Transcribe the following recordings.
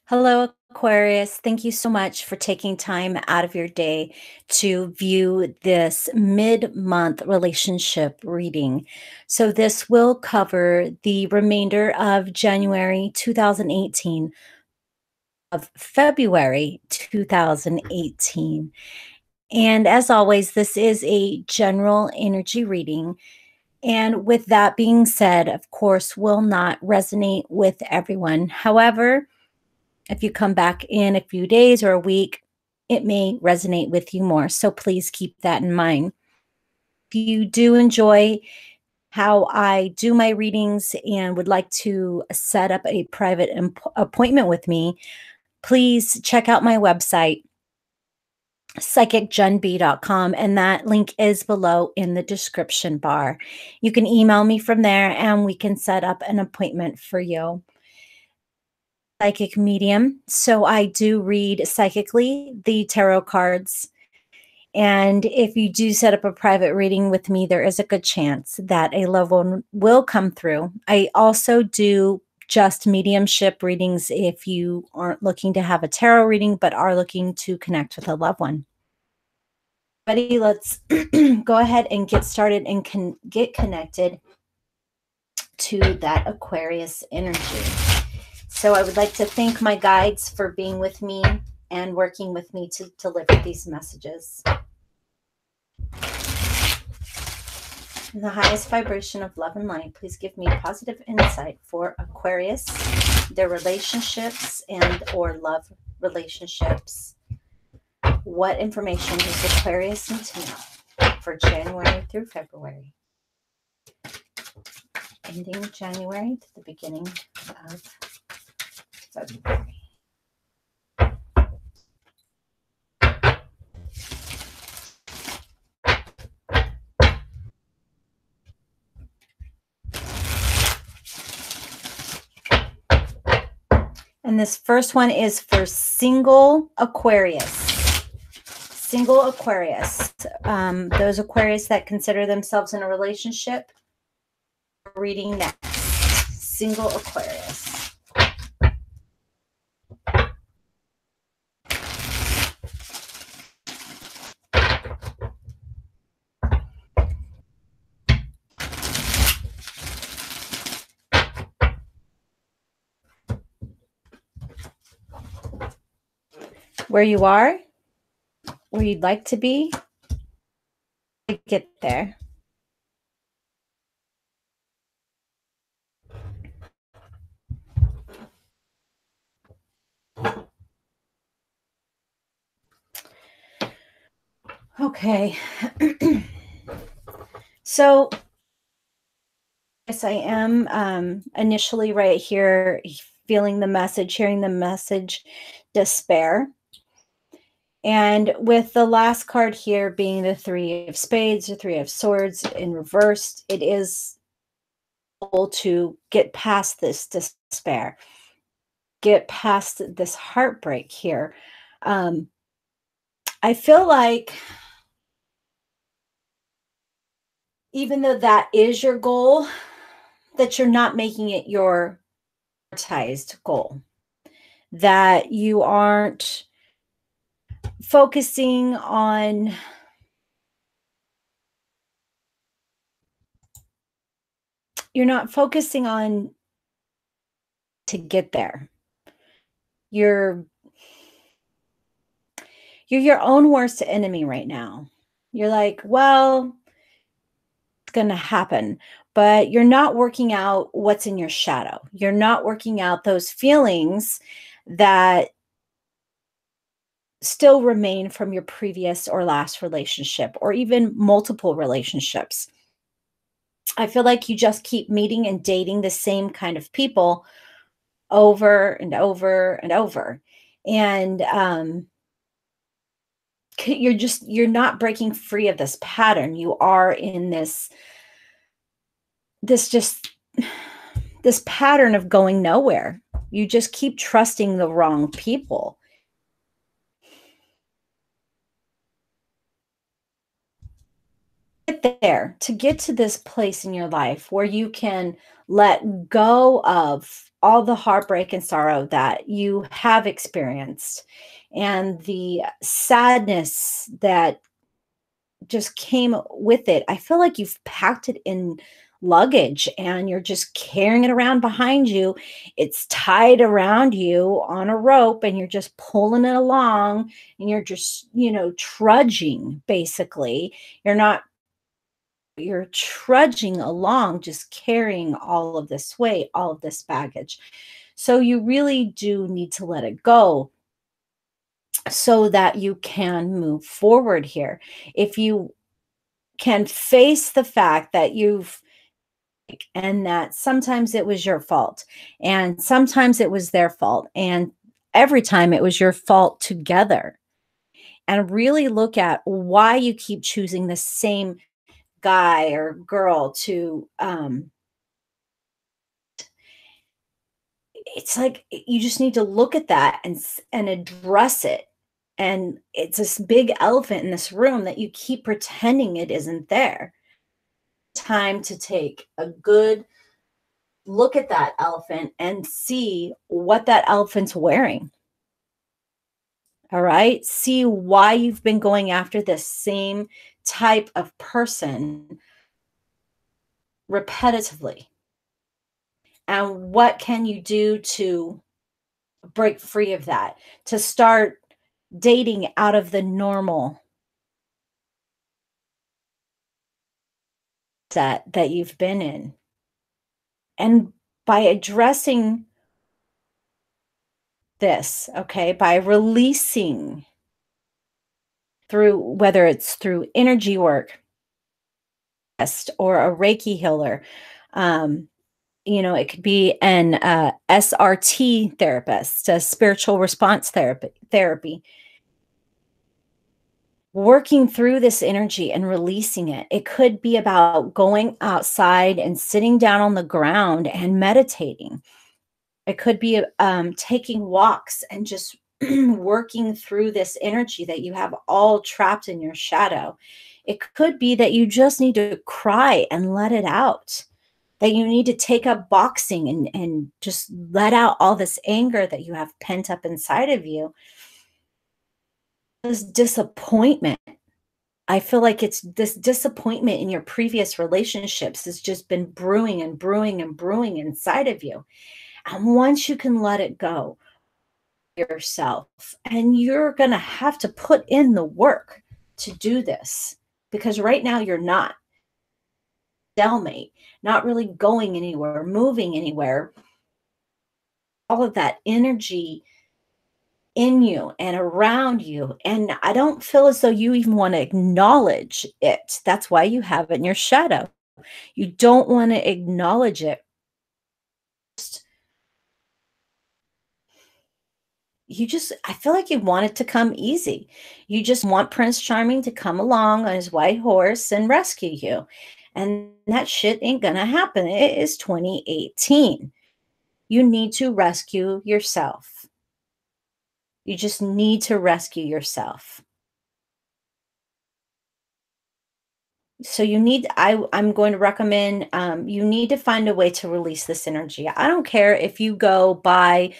Hello, Aquarius. Thank you so much for taking time out of your day to view this mid-month relationship reading. So this will cover the remainder of January 2018 of February 2018. And as always, this is a general energy reading. And with that being said, of course, will not resonate with everyone. However, if you come back in a few days or a week, it may resonate with you more. So please keep that in mind. If you do enjoy how I do my readings and would like to set up a private appointment with me, please check out my website, PsychicJenB.com, and that link is below in the description bar. You can email me from there and we can set up an appointment for you. Psychic medium, so I do read psychically the tarot cards. And if you do set up a private reading with me, there is a good chance that a loved one will come through. I also do just mediumship readings if you aren't looking to have a tarot reading, but are looking to connect with a loved one. Ready? Let's go ahead and get started and get connected to that Aquarius energy. So I would like to thank my guides for being with me and working with me to deliver these messages. In the highest vibration of love and light, please give me positive insight for Aquarius, their relationships and or love relationships. What information does Aquarius need to know for January through February? Ending January to the beginning of February. And this first one is for single Aquarius. Single Aquarius. Those Aquarius that consider themselves in a relationship. Reading next. Single Aquarius. Where you are, where you'd like to be, get there. Okay. So, yes, I am initially right here feeling the message, hearing the message, despair. And with the last card here being the Three of Spades or Three of Swords in reversed, it is able to get past this despair, get past this heartbreak here. I feel like even though that is your goal, that you're not making it your prioritized goal, that you aren't focusing on to get there. You're your own worst enemy right now. You're like, well, it's going to happen, but you're not working out what's in your shadow. You're not working out those feelings that still remain from your previous or last relationship, or even multiple relationships. I feel like you just keep meeting and dating the same kind of people over and over and over. And you're not breaking free of this pattern. You are in this pattern of going nowhere. You just keep trusting the wrong people. Get there to get to this place in your life where you can let go of all the heartbreak and sorrow that you have experienced and the sadness that just came with it. I feel like you've packed it in luggage and you're just carrying it around behind you. It's tied around you on a rope and you're just pulling it along and you're just, trudging basically. You're trudging along, just carrying all of this weight, all of this baggage. So you really do need to let it go so that you can move forward here. If you can face the fact that and that sometimes it was your fault and sometimes it was their fault and every time it was your fault together, and really look at why you keep choosing the same guy or girl to it's like you just need to look at that and address it. And it's this big elephant in this room that you keep pretending it isn't there. Time to take a good look at that elephant and see what that elephant's wearing. All right. See why you've been going after this same type of person repetitively. And what can you do to break free of that? To start dating out of the normal set that you've been in. And by addressing this, okay, by releasing through whether it's through energy work or a Reiki healer, um, it could be an SRT therapist, a spiritual response therapy. Working through this energy and releasing it. It could be about going outside and sitting down on the ground and meditating. It could be taking walks and just working through this energy that you have all trapped in your shadow. It could be that you just need to cry and let it out, that you need to take up boxing and just let out all this anger that you have pent up inside of you. This disappointment. I feel like it's this disappointment in your previous relationships has just been brewing and brewing and brewing inside of you. And once you can let it go yourself, and you're going to have to put in the work to do this because right now you're not stalemate, not really going anywhere, moving anywhere. All of that energy in you and around you. And I don't feel as though you even want to acknowledge it. That's why you have it in your shadow. You don't want to acknowledge it. I feel like you want it to come easy. You just want Prince Charming to come along on his white horse and rescue you. And that shit ain't gonna happen. It is 2018. You need to rescue yourself. You just need to rescue yourself. So I'm going to recommend, you need to find a way to release this energy. I don't care if you go buy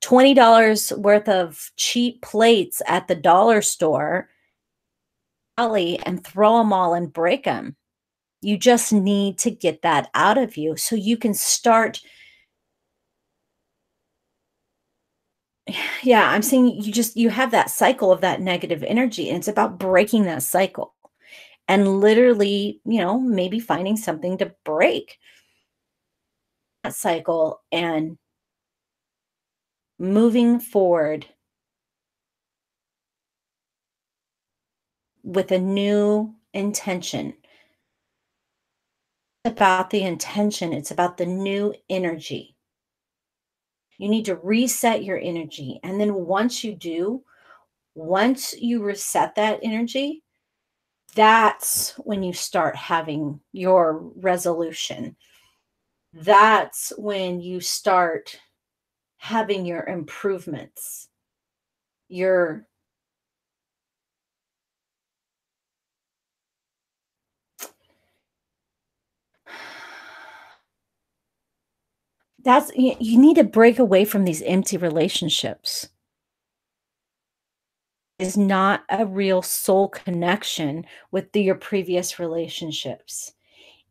$20 worth of cheap plates at the dollar store and throw them all and break them. You just need to get that out of you so you can start. Yeah, I'm saying you have that cycle of that negative energy, and it's about breaking that cycle and literally, maybe finding something to break that cycle and moving forward with a new intention. About the intention, it's about the new energy. You need to reset your energy. And then once you reset that energy, that's when you start having your resolution. That's when you start having your improvements. Your You need to break away from these empty relationships. Is not a real soul connection with your previous relationships,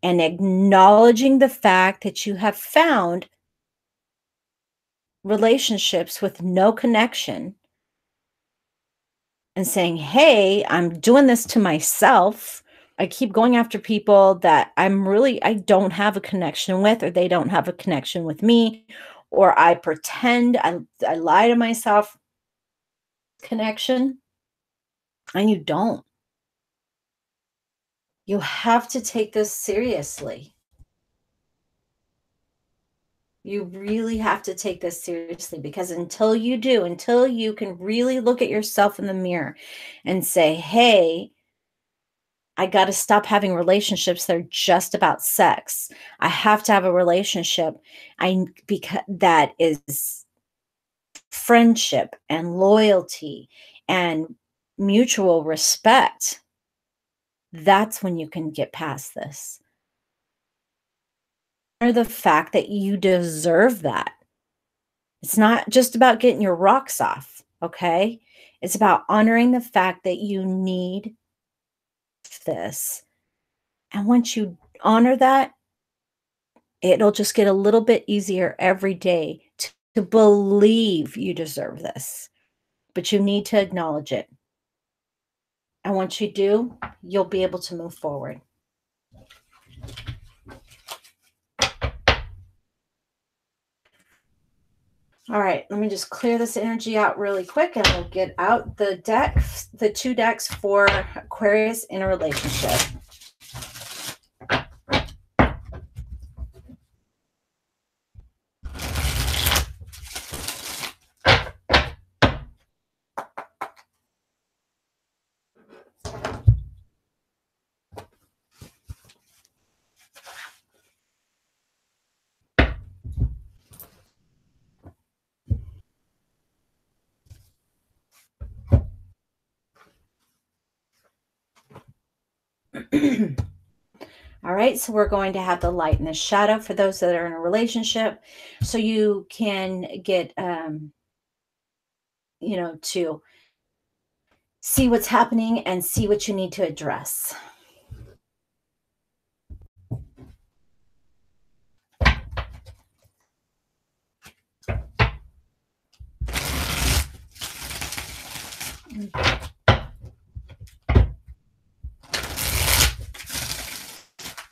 and acknowledging the fact that you have found relationships with no connection and saying, "Hey, I'm doing this to myself. I keep going after people that I don't have a connection with, or they don't have a connection with me, or I pretend I lie to myself connection, and you don't. You have to take this seriously. You really have to take this seriously, because until you do, until you can really look at yourself in the mirror and say, "Hey, I got to stop having relationships that are just about sex. I have to have a relationship because that is friendship and loyalty and mutual respect." That's when you can get past this. Or the fact that you deserve that. It's not just about getting your rocks off, okay? It's about honoring the fact that you need this. And once you honor that, it'll just get a little bit easier every day to believe you deserve this. But you need to acknowledge it. And once you do, you'll be able to move forward. All right, let me just clear this energy out really quick, and we'll get out the decks, the 2 decks for Aquarius in a relationship. All right, so we're going to have the light and the shadow for those that are in a relationship, so you can get, to see what's happening and see what you need to address.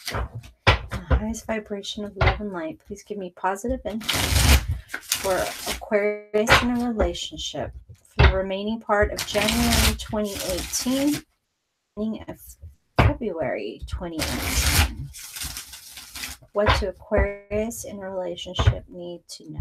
The highest vibration of love and light. Please give me positive insight for Aquarius in a relationship for the remaining part of January 2018, beginning of February 2018. What do Aquarius in a relationship need to know?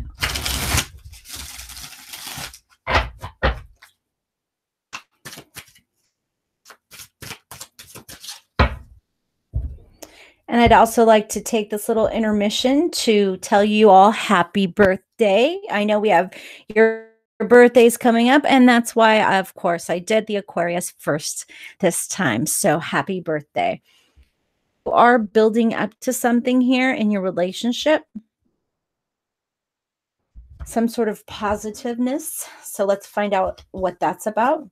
And I'd also like to take this little intermission to tell you all happy birthday. I know we have your birthdays coming up, and that's why, of course, I did the Aquarius first this time. So happy birthday. You are building up to something here in your relationship, some sort of positiveness. So let's find out what that's about.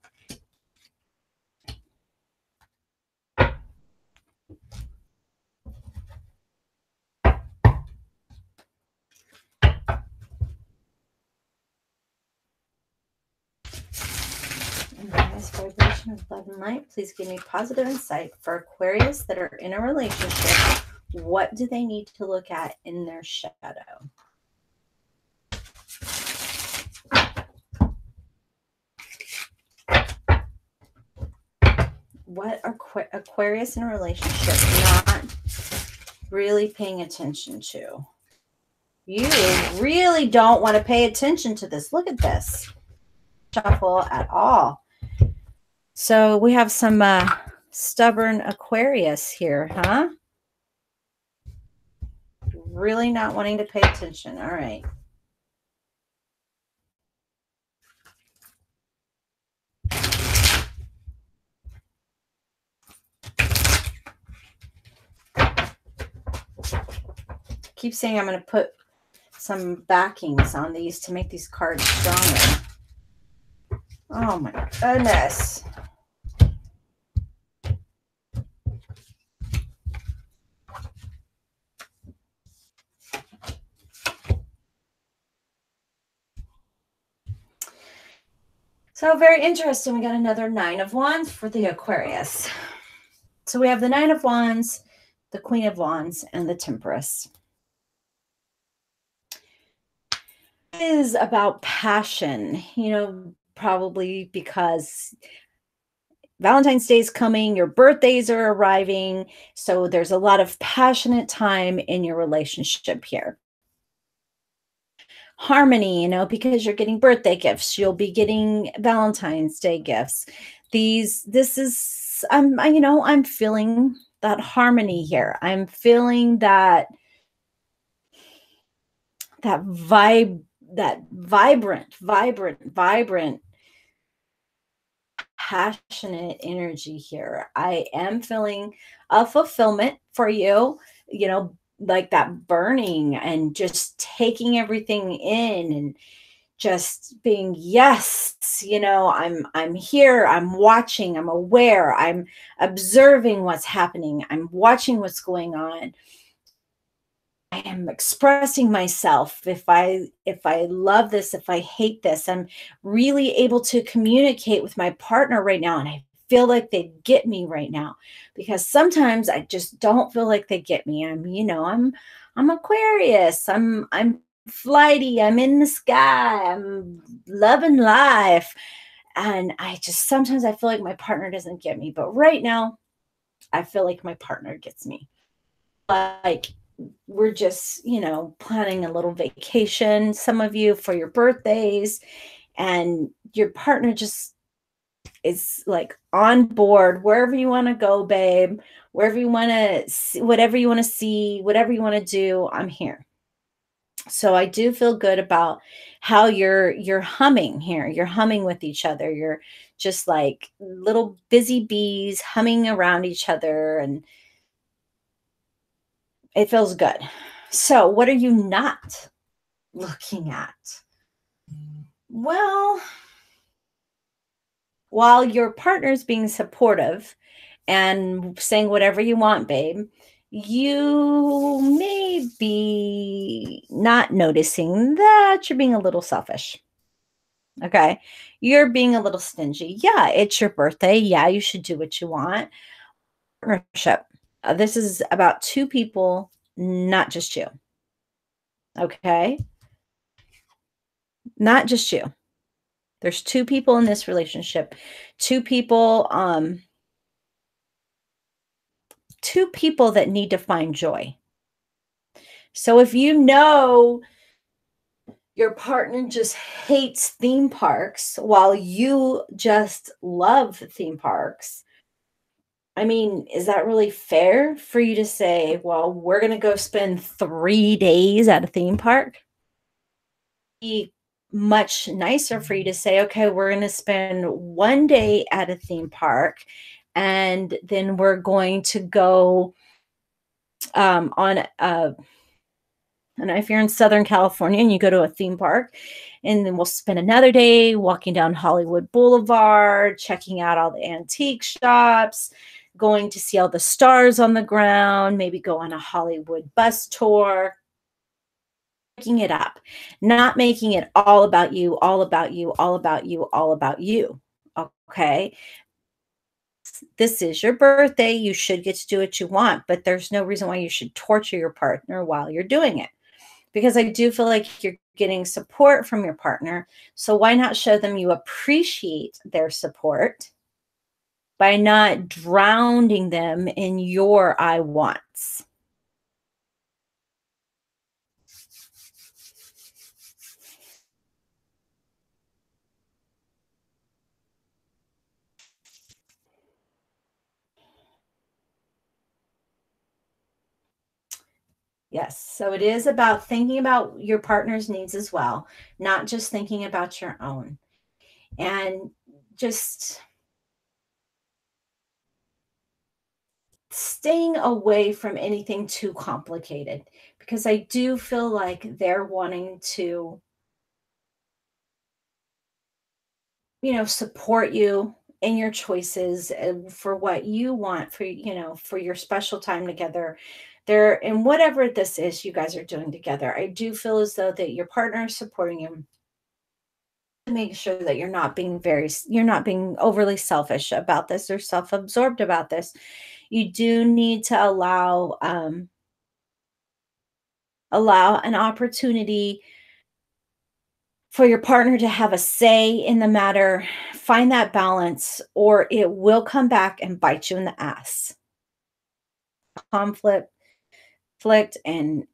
Highest vibration of love and light. Please give me positive insight for Aquarius that are in a relationship. What do they need to look at in their shadow? What are Aquarius in a relationship not really paying attention to? You really don't want to pay attention to this. Look at this. Shuffle at all. So we have some stubborn Aquarius here, huh? Really not wanting to pay attention. All right. Keep saying I'm going to put some backings on these to make these cards stronger. Oh my goodness. So very interesting. We got another Nine of Wands for the Aquarius. So we have the Nine of Wands, the Queen of Wands, and the Temperance. It is about passion, probably because Valentine's Day is coming, your birthdays are arriving. So there's a lot of passionate time in your relationship here. Harmony, because you're getting birthday gifts, you'll be getting Valentine's Day gifts. This is, I'm feeling that harmony here. I'm feeling that vibe, that vibrant, passionate energy here. I am feeling a fulfillment for you, like that burning and just taking everything in and just being, yes, I'm here, I'm watching, I'm aware, I'm observing what's happening, I'm watching what's going on. I am expressing myself. If I love this, if I hate this, I'm really able to communicate with my partner right now, and I feel like they get me right now, because sometimes I just don't feel like they get me. I'm Aquarius. I'm flighty. I'm in the sky. I'm loving life, and I just sometimes I feel like my partner doesn't get me. But right now, I feel like my partner gets me. Like we're just, planning a little vacation, some of you for your birthdays, and your partner just is like on board wherever you want to go, babe, wherever you want to see, whatever you want to see, whatever you want to do, I'm here. So I do feel good about how you're humming here. You're humming with each other. You're just like little busy bees humming around each other, and it feels good. So, what are you not looking at? Well, while your partner's being supportive and saying whatever you want, babe, you may be not noticing that you're being a little selfish. Okay. You're being a little stingy. Yeah, it's your birthday. Yeah, you should do what you want. Partnership. This is about two people, not just you. Okay. Not just you. There's two people in this relationship. Two people, two people that need to find joy. So if your partner just hates theme parks while you just love theme parks, I mean, is that really fair for you to say, well, we're going to go spend 3 days at a theme park? Be much nicer for you to say, okay, we're going to spend 1 day at a theme park, and then we're going to go on a, and if you're in Southern California and you go to a theme park, and then we'll spend another day walking down Hollywood Boulevard, checking out all the antique shops, going to see all the stars on the ground, maybe go on a Hollywood bus tour, making it up, not making it all about you, all about you, all about you, all about you. Okay. This is your birthday. You should get to do what you want, but there's no reason why you should torture your partner while you're doing it. Because I do feel like you're getting support from your partner. So why not show them you appreciate their support by not drowning them in your I wants? Yes. So it is about thinking about your partner's needs as well, not just thinking about your own. And just staying away from anything too complicated, because I do feel like they're wanting to, support you in your choices for what you want for, for your special time together there. And whatever this is you guys are doing together, I do feel as though that your partner is supporting you, to make sure that you're not being overly selfish about this or self-absorbed about this. You do need to allow an opportunity for your partner to have a say in the matter. Find that balance, or it will come back and bite you in the ass. Conflict and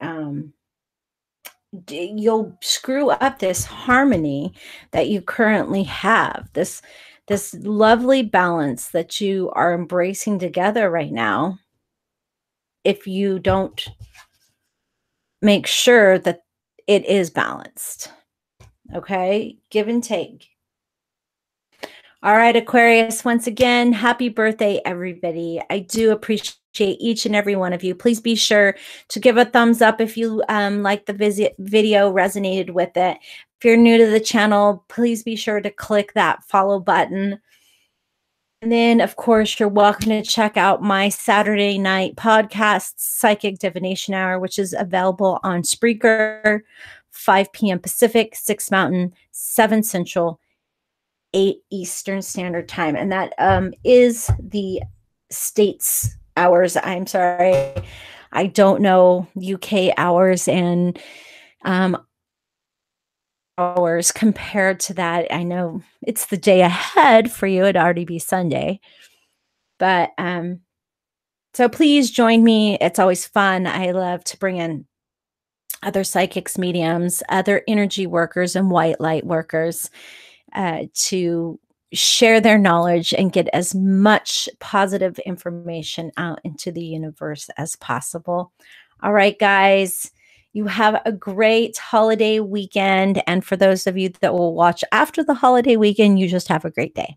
you'll screw up this harmony that you currently have. This lovely balance that you are embracing together right now, if you don't make sure that it is balanced. Okay? Give and take. All right, Aquarius, once again, happy birthday, everybody. I do appreciate each and every one of you. Please be sure to give a thumbs up if you like the video, resonated with it. If you're new to the channel, please be sure to click that follow button. And then, of course, you're welcome to check out my Saturday night podcast, Psychic Divination Hour, which is available on Spreaker, 5 p.m. Pacific, 6 Mountain, 7 Central, 8 Eastern Standard Time. And that is the States hours. I'm sorry, I don't know UK hours and hours compared to that. I know it's the day ahead for you. It'd already be Sunday. But so please join me. It's always fun. I love to bring in other psychics, mediums, other energy workers, and white light workers to share their knowledge and get as much positive information out into the universe as possible. All right, guys, you have a great holiday weekend. And for those of you that will watch after the holiday weekend, you just have a great day.